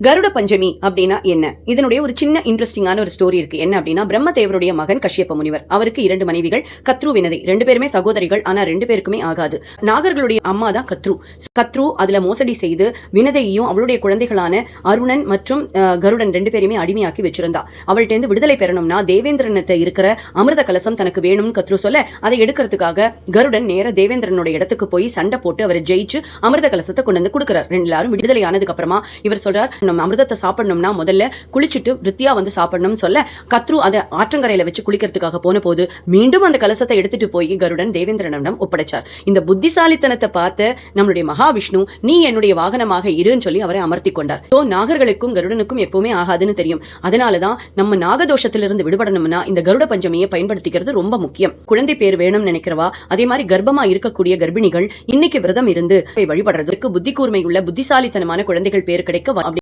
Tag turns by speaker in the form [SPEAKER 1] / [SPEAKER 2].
[SPEAKER 1] கருட பஞ்சமி அப்படின்னா என்ன? இதனுடைய ஒரு சின்ன இன்ட்ரெஸ்டிங்கான ஒரு ஸ்டோரி இருக்கு. என்ன அப்படின்னா, பிரம்மதேவருடைய மகன் கஷ்யப்ப முனிவர். அவருக்கு 2 மனைவிகள், கத்ரு, வினதை. 2 பேருமே சகோதரிகள். ஆனா 2 பேருக்குமே ஆகாது. நாகர்களுடைய அம்மா தான் கத்ரு. கத்ரு அதுல மோசடி செய்து வினதையையும் அவளுடைய குழந்தைகளான அருணன் மற்றும் கருடன் 2 பேருமே அடிமையாக்கி வச்சிருந்தா. அவள்கிட்ட இருந்து விடுதலை பெறணும்னா தேவேந்திரன்கிட்ட இருக்கிற அமிர்த கலசம் தனக்கு வேணும்னு கத்ரு சொல்ல, அதை எடுக்கிறதுக்காக கருடன் நேர தேவேந்திரனோட இடத்துக்கு போய் சண்டை போட்டு அவரை ஜெயிச்சு அமிர்த கலசத்தை கொண்டு வந்து கொடுக்கிறார். எல்லாரும் விடுதலை ஆனதுக்கு அப்புறமா இவர் சொல்றார், நம்ம அமிர்தத்தை சாப்பிடணும்னா முதல்ல குளிச்சுட்டு விருத்தியா வந்து சாப்பிடணும்னு சொல்ல, கத்ரு அதை ஆற்றங்கரையில வச்சு குளிக்கிறதுக்காக போன போது மீண்டும் அந்த கலசத்தை எடுத்துட்டு போய் கருடன் தேவேந்திரனிடம் ஒப்படைச்சார். இந்த புத்திசாலித்தனத்தை பார்த்து நம்மளுடைய மகாவிஷ்ணு, நீ என்னுடைய வாகனமாக இருன்னு சொல்லி அவரை அமர்த்தி கொண்டார். நாகர்களுக்கும் கருடனுக்கும் எப்பவுமே ஆகாதுன்னு தெரியும். அதனாலதான் நம்ம நாகதோஷத்திலிருந்து விடுபடணும்னா இந்த கருட பஞ்சமியை பயன்படுத்திக்கிறது ரொம்ப முக்கியம். குழந்தை பேர் வேணும்னு நினைக்கிறவா, அதே மாதிரி கர்ப்பமா இருக்கக்கூடிய கர்ப்பிணிகள் இன்னைக்கு விரதம் இருந்து வழிபடுறதுக்கு புத்தி கூர்மை உள்ள புத்திசாலித்தனமான குழந்தைகள் பேர் கிடைக்க